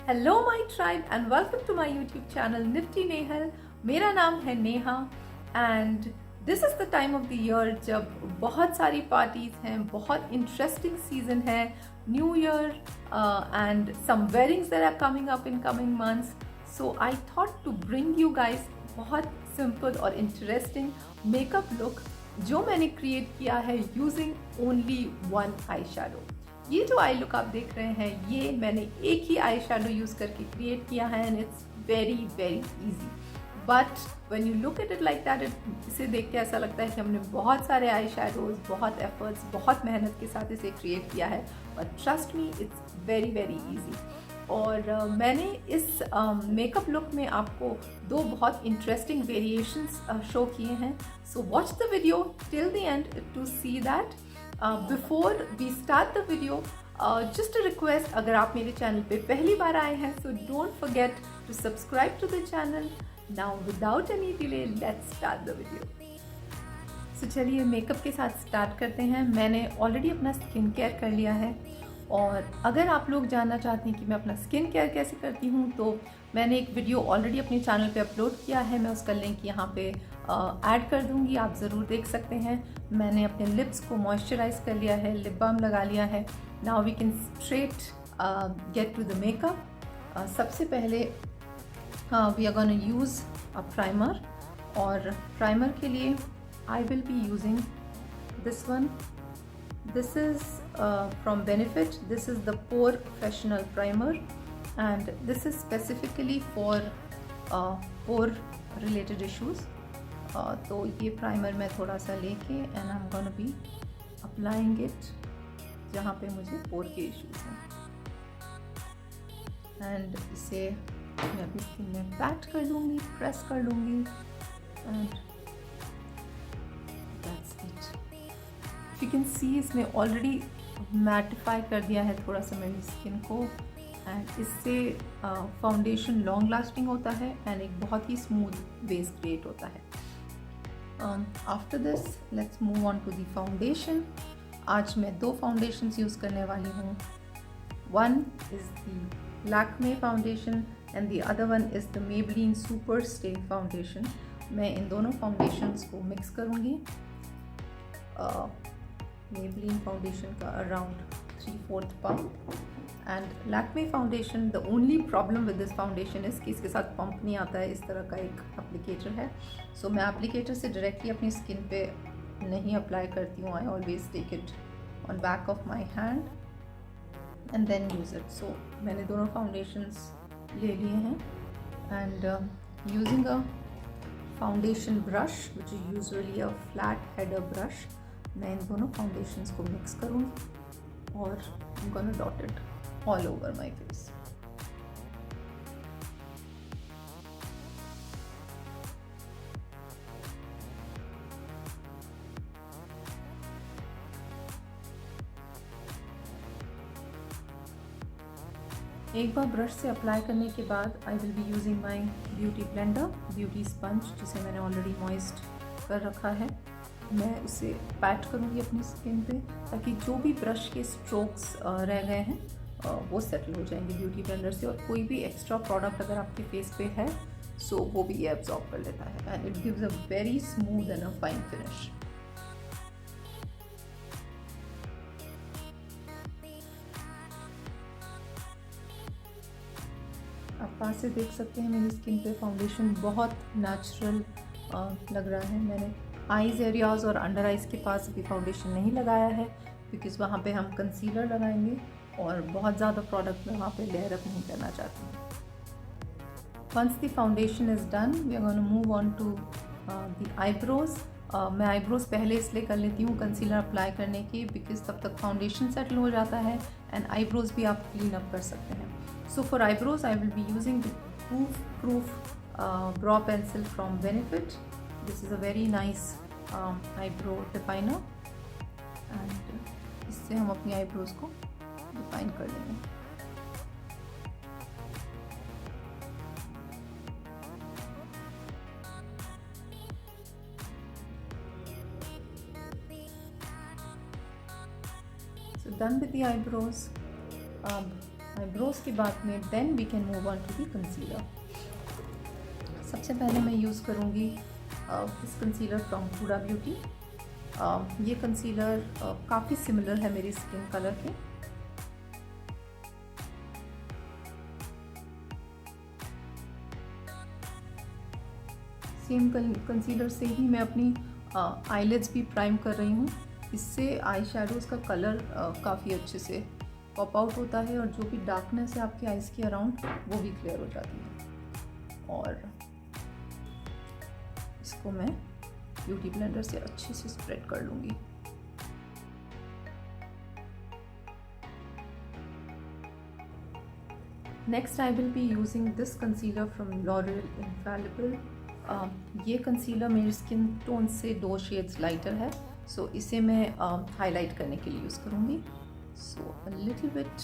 Hello my tribe and welcome to my YouTube channel nifty Nehal. मेरा नाम है Neha and this is the time of the year जब बहुत सारी पार्टीज़ हैं, बहुत इंटरेस्टिंग सीजन है, new year and some weddings that are coming up in coming months. So I thought to bring you guys बहुत सिंपल और interesting makeup look जो मैंने क्रिएट किया है using only one eye shadow. ये जो I look आप देख रहे हैं ये मैंने एक ही आई शैडो यूज़ करके क्रिएट किया है and it's very very easy. But when you look at it like that, इसे देख के ऐसा लगता है कि हमने बहुत सारे आई शैडोज, बहुत एफर्ट्स, बहुत मेहनत के साथ इसे क्रिएट किया है। But trust me, it's very very easy. और मैंने इस मेकअप लुक में आपको दो बहुत इंटरेस्टिंग वेरिएशंस शो किए हैं। So watch the video till the end to see that. Before we start the video, just a request, अगर आप मेरे चैनल पे पहली बार आए हैं so don't forget to subscribe to the channel. Now without any delay let's start the video. So चलिए makeup के साथ स्टार्ट करते हैं। मैंने ऑलरेडी अपना स्किन केयर कर लिया है और अगर आप लोग जानना चाहते हैं कि मैं अपना स्किन केयर कैसे करती हूँ तो मैंने एक वीडियो ऑलरेडी अपने चैनल पे अपलोड किया है। मैं उसका लिंक यहाँ पे ऐड कर दूँगी, आप ज़रूर देख सकते हैं। मैंने अपने लिप्स को मॉइस्चराइज कर लिया है, लिप बाम लगा लिया है। Now we can straight get to the makeup. सबसे पहले we are gonna use a primer, और प्राइमर के लिए I will be using this one. This is from Benefit. This is the Pore Professional Primer and this is specifically for pore related issues. तो ये primer मैं थोड़ा सा लेके and I'm gonna be applying it जहाँ पे मुझे पोर के इश्यूज हैं, and इसे मैं अपनी स्किन में पैट कर लूँगी, प्रेस कर लूँगी and that's it. You can see इसने ऑलरेडी मैटिफाई कर दिया है थोड़ा सा मेरी स्किन को एंड इससे फाउंडेशन लॉन्ग लास्टिंग होता है एंड एक बहुत ही स्मूथ बेस क्रिएट होता है। After this let's move on to the foundation. आज मैं दो फाउंडेशंस यूज़ करने वाली हूँ। One is the Lakme foundation and the other one is the Maybelline super stay foundation. मैं इन दोनों फाउंडेशंस को मिक्स करूँगी। Maybelline फाउंडेशन का around 3/4 pump and Lakme foundation, the only problem with this foundation is कि इसके साथ पंप नहीं आता है, इस तरह का एक एप्लीकेटर है। सो मैं एप्लीकेटर से डायरेक्टली अपनी स्किन पे नहीं अप्लाई करती हूँ। I always take it on back of my hand and then use it. So मैंने दोनों फाउंडेशंस ले लिए हैं and using a foundation brush which is usually a flat header brush, मैं इन दोनों फाउंडेशंस को मिक्स करूँगी और I'm gonna dot it all over my face. एक बार ब्रश से अप्लाई करने के बाद आई will be using my beauty blender, beauty sponge, जिसे मैंने ऑलरेडी मॉइस्ट कर रखा है। मैं उसे पैट करूँगी अपनी स्किन पे ताकि जो भी ब्रश के स्ट्रोक्स रह गए हैं वो सेटल हो जाएंगे ब्यूटी ब्लेंडर से, और कोई भी एक्स्ट्रा प्रोडक्ट अगर आपके फेस पे है सो वो भी ये एब्जॉर्ब कर लेता है and it gives a very smooth and a fine finish. आप पास से देख सकते हैं मेरी स्किन पे फाउंडेशन बहुत नेचुरल लग रहा है। मैंने आईज़ एरियाज़ और अंडर आइज़ के पास अभी फाउंडेशन नहीं लगाया है बिकॉज़ वहाँ पे हम कंसीलर लगाएंगे और बहुत ज़्यादा प्रोडक्ट मैं वहाँ पे लेयर अप नहीं करना चाहती हूँ। Once the foundation is done we are gonna move on to the eyebrows. मैं आईब्रोज़ पहले इसलिए कर लेती हूँ कंसीलर अप्लाई करने की बिकॉज़ तब तक फाउंडेशन सेटल हो जाता है एंड आईब्रोज़ भी आप क्लीन अप कर सकते हैं। So for eyebrows I will be using the proof brow pencil from Benefit. This is a very nice eyebrow definer and इससे हम अपनी आईब्रोज को डिफाइन कर लेंगे। So done with the eyebrows. अब आईब्रोज के बाद में then we can move on to the concealer. सबसे पहले मैं यूज़ करूँगी this concealer from Huda beauty. ये कंसीलर काफ़ी सिमिलर है मेरी स्किन कलर के। सेम कंसीलर से ही मैं अपनी आईलिड्स भी प्राइम कर रही हूँ। इससे आई शेडोज़ का कलर काफ़ी अच्छे से पॉप आउट होता है और जो भी डार्कनेस है आपकी आइज़ के अराउंड वो भी क्लियर हो जाती है। और इसको मैं ब्यूटी ब्लेंडर से अच्छे से स्प्रेड कर लूँगी। Next I will be using this concealer from L'Oreal Infallible. ये कंसीलर मेरी स्किन टोन से 2 शेड्स लाइटर है, सो इसे मैं हाईलाइट करने के लिए यूज़ करूँगी। So a little bit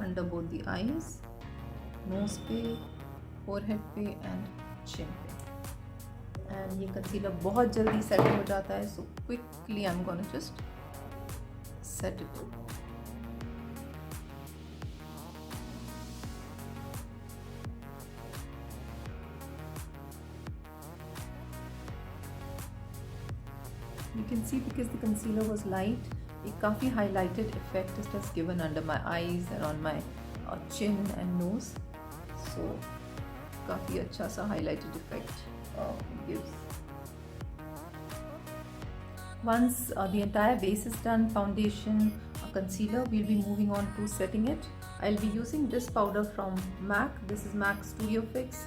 under both the eyes, nose पे, फोरहेड पे एंड चिन पे। एंड ये कंसीलर बहुत जल्दी सेट हो जाता है, so quickly I am gonna just set it. You can see because the concealer was light, a काफ़ी highlighted effect it has given under my eyes and on my chin and nose. So काफ़ी अच्छा सा highlighted effect gives. Once the entire base is done, foundation, concealer, we'll be moving on to setting it. I'll be using this powder from MAC. This is MAC Studio Fix.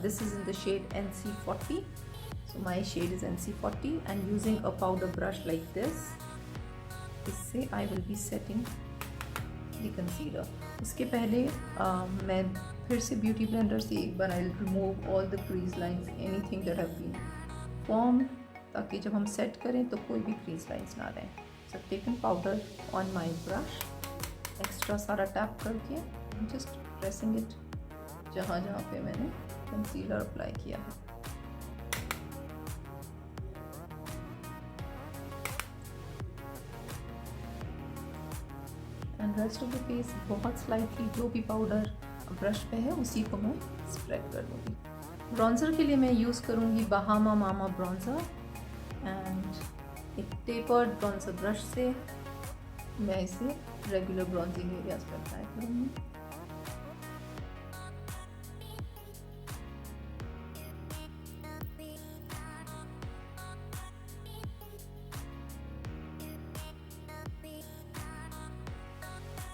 This is in the shade NC40. So my shade is NC40 and using a powder brush like this, इससे I will be setting the concealer. उसके पहले मैं फिर से beauty blender से एक बार I'll remove all the crease lines, anything that have been formed, ताकि जब हम सेट करें तो कोई भी crease lines ना रहें. So I've taken powder on my brush, extra सारा टैप करके just pressing it जहाँ जहाँ पे मैंने कंसीलर अप्लाई किया है. And rest of the face बहुत स्लाइटली जो भी पाउडर ब्रश पे है उसी को मैं स्प्रेड कर दूँगी. ब्रॉन्ज़र के लिए मैं यूज़ करूँगी बहामा मामा ब्रॉन्ज़र एंड एक टेपर्ड ब्रॉन्ज़र ब्रश से मैं इसे रेगुलर ब्रॉन्जिंग एरियाज पर अप्लाई करूँगी.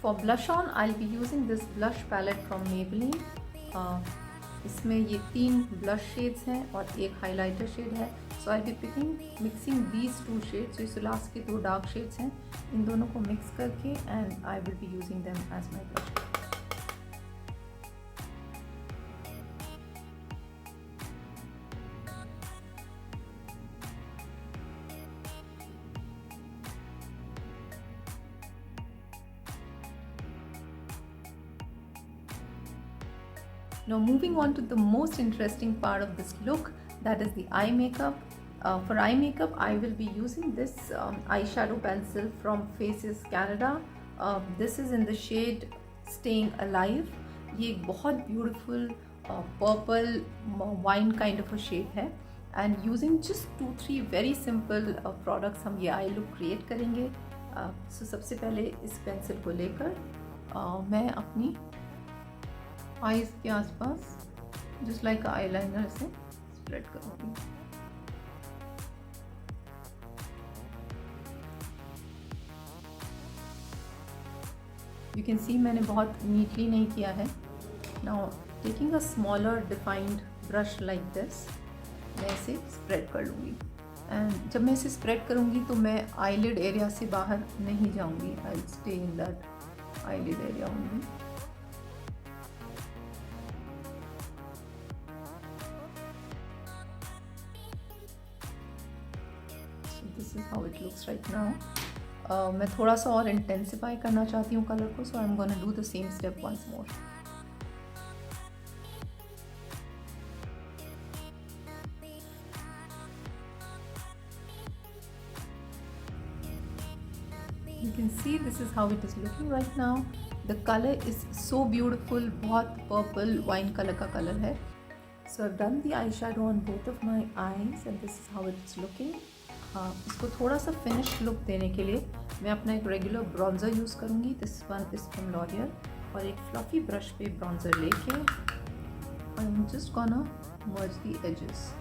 For blush on, I'll be using this blush palette from Maybelline. इसमें ये 3 blush shades हैं और एक highlighter shade है. So I'll be mixing these 2 shades. So इस लास्ट के 2 dark shades हैं, इन दोनों को mix करके and I will be using them as my blush. Now moving on to the most interesting part of this look, that is the eye makeup. For eye makeup, I will be using this eyeshadow pencil from Faces Canada. This is in the shade Staying Alive. ये एक बहुत beautiful purple wine kind of a shade है. And using just 2-3 very simple products हम ये eye look create करेंगे. So सबसे पहले इस पेंसिल को लेकर मैं अपनी आईज के आसपास जस्ट लाइक आईलाइनर से स्प्रेड करूँगी. यू कैन सी मैंने बहुत नीटली नहीं किया है. Now taking a smaller defined brush like this, मैं इसे स्प्रेड कर लूँगी. एंड जब मैं इसे स्प्रेड करूँगी तो मैं आईलिड एरिया से बाहर नहीं जाऊँगी. I will stay in that eyelid area only. This is how it looks right now. मैं थोड़ा सा और इंटेंसिफाई करना चाहती हूँ कलर को, so I'm gonna do the same step once more. You can see this is how it is looking right now. The colour is so beautiful, बहुत purple wine colour का कलर है। So I done the eye shadow on both of my eyes and this is how it's looking. इसको थोड़ा सा finish look देने के लिए मैं अपना एक रेगुलर ब्रॉन्ज़र यूज़ करूँगी। This one is from L'Oreal, और एक फ्लफी ब्रश पे ब्रॉन्ज़र लेके I am just gonna merge the edges.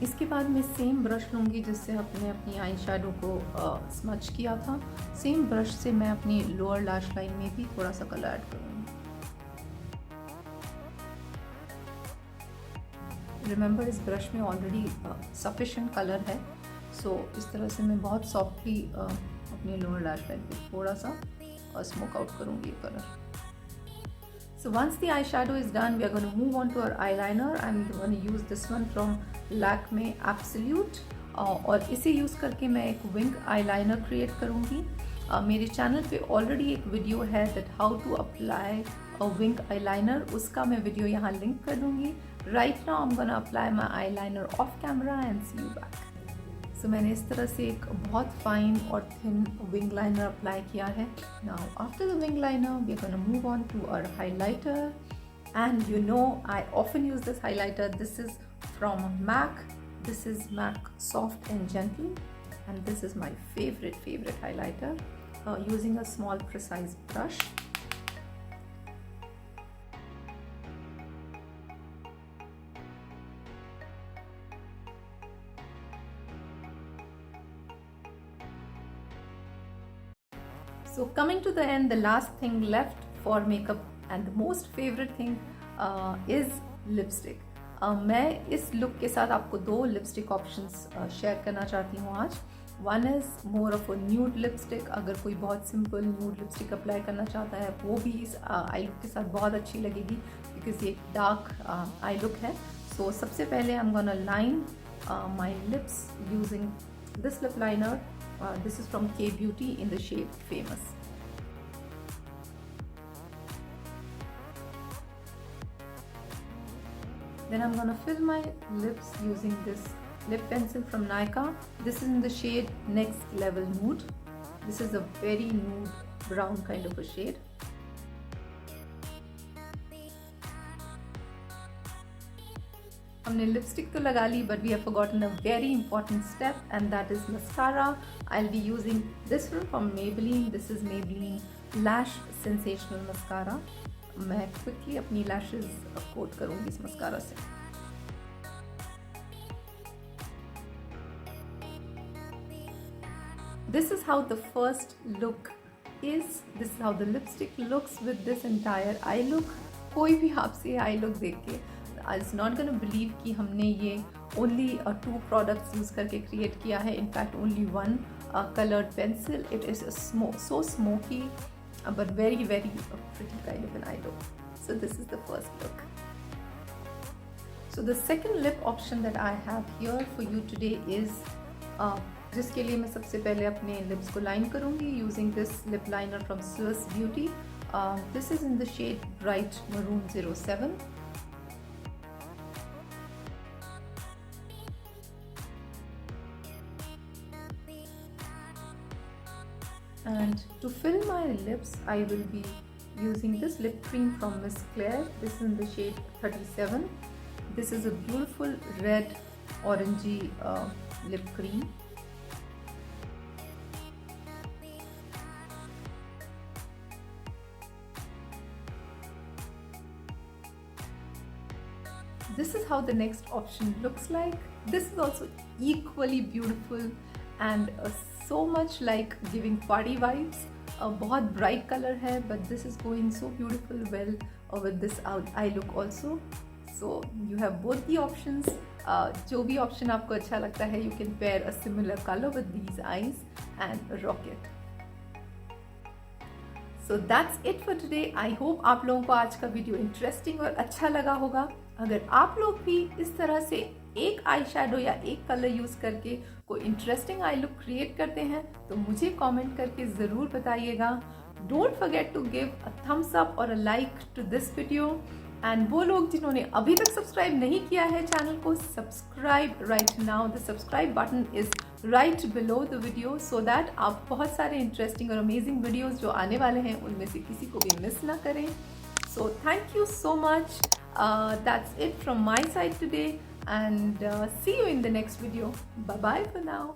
इसके बाद मैं सेम ब्रश लूँगी जिससे आपने अपनी आई शैडो को स्मच किया था। सेम ब्रश से मैं अपनी लोअर लैश लाइन में भी थोड़ा सा कलर ऐड करूँगी। रिमेंबर इस ब्रश में ऑलरेडी सफिशेंट कलर है, सो इस तरह से मैं बहुत सॉफ्टली अपनी लोअर लैश लाइन पे थोड़ा सा स्मोक आउट करूँगी ये colour. So once the eyeshadow is done, we are going to move on to our eyeliner. I'm going to use this one from Lakme Absolute, और इसे use करके मैं एक विंग आईलाइनर क्रिएट करूँगी। मेरे channel पे ऑलरेडी एक video है that how to apply a wing eyeliner, उसका मैं वीडियो यहाँ लिंक कर दूँगी। Right now I am gonna apply my eyeliner off camera and see you back. So मैंने इस तरह से एक बहुत फाइन और थिन विंग लाइनर अप्लाई किया है। Now after the wing liner we are gonna move on to our highlighter, and you know I often use this highlighter. This is from MAC. This is MAC Soft and Gentle, and this is my favorite highlighter. Using a small precise brush, so coming to the end, the last thing left for makeup and the most favorite thing is lipstick. मैं इस look के साथ आपको दो lipstick options share करना चाहती हूँ आज। One is more of a nude lipstick. अगर कोई बहुत सिंपल न्यूड लिपस्टिक अप्लाई करना चाहता है वो भी इस आई लुक के साथ बहुत अच्छी लगेगी, बिकॉज ये डार्क आई लुक है। सो सबसे पहले आई am gonna line my lips using this lip liner. This is from K Beauty in the shade Famous. Then I'm gonna fill my lips using this lip pencil from Nykaa. This is in the shade Next Level Nude. This is a very nude brown kind of a shade. हमने lipstick तो लगा ली, but we have forgotten a very important step, and that is mascara. I will be using this one from Maybelline. This is Maybelline lash sensational mascara. मैं quickly अपनी lashes coat करूंगी इस mascara से. This is how the first look is. This is how the lipstick looks with this entire eye look. कोई भी आपसे I look देख के इज नॉट गोना बिलीव कि हमने ये ओनली 2 प्रोडक्ट्स यूज़ करके क्रिएट किया है. In fact only 1 colored pencil. It is so smoky but very pretty kind of an eye look. So this is the first look. So the second lip option that I have here for you today is जिसके लिए मैं सबसे पहले अपने lips को line करूँगी using this lip liner from Swiss Beauty. This is in the shade Bright Maroon 07. And to fill my lips, I will be using this lip cream from Miss Claire. This is in the shade 37. This is a beautiful red orangey lip cream. This is how the next option looks like. This is also equally beautiful and so much like giving party vibes. बहुत bright color है, but this is going so beautiful well with this eye look also. So you have both the options. जो भी option आपको अच्छा लगता है, you can pair a similar color with these eyes and rock it. So that's it for today. I hope आप लोगों को आज का वीडियो इंटरेस्टिंग और अच्छा लगा होगा. अगर आप लोग भी इस तरह से एक आई शैडो या एक कलर यूज़ करके कोई इंटरेस्टिंग आई लुक क्रिएट करते हैं तो मुझे कमेंट करके ज़रूर बताइएगा. Don't forget to give a thumbs up और a like to this video. And वो लोग जिन्होंने अभी तक सब्सक्राइब नहीं किया है चैनल को, subscribe right now. The subscribe button is right below the video so that आप बहुत सारे इंटरेस्टिंग और अमेजिंग वीडियोस जो आने वाले हैं उनमें से किसी को भी मिस ना करें. So thank you so much. That's it from my side today, and see you in the next video. Bye bye for now.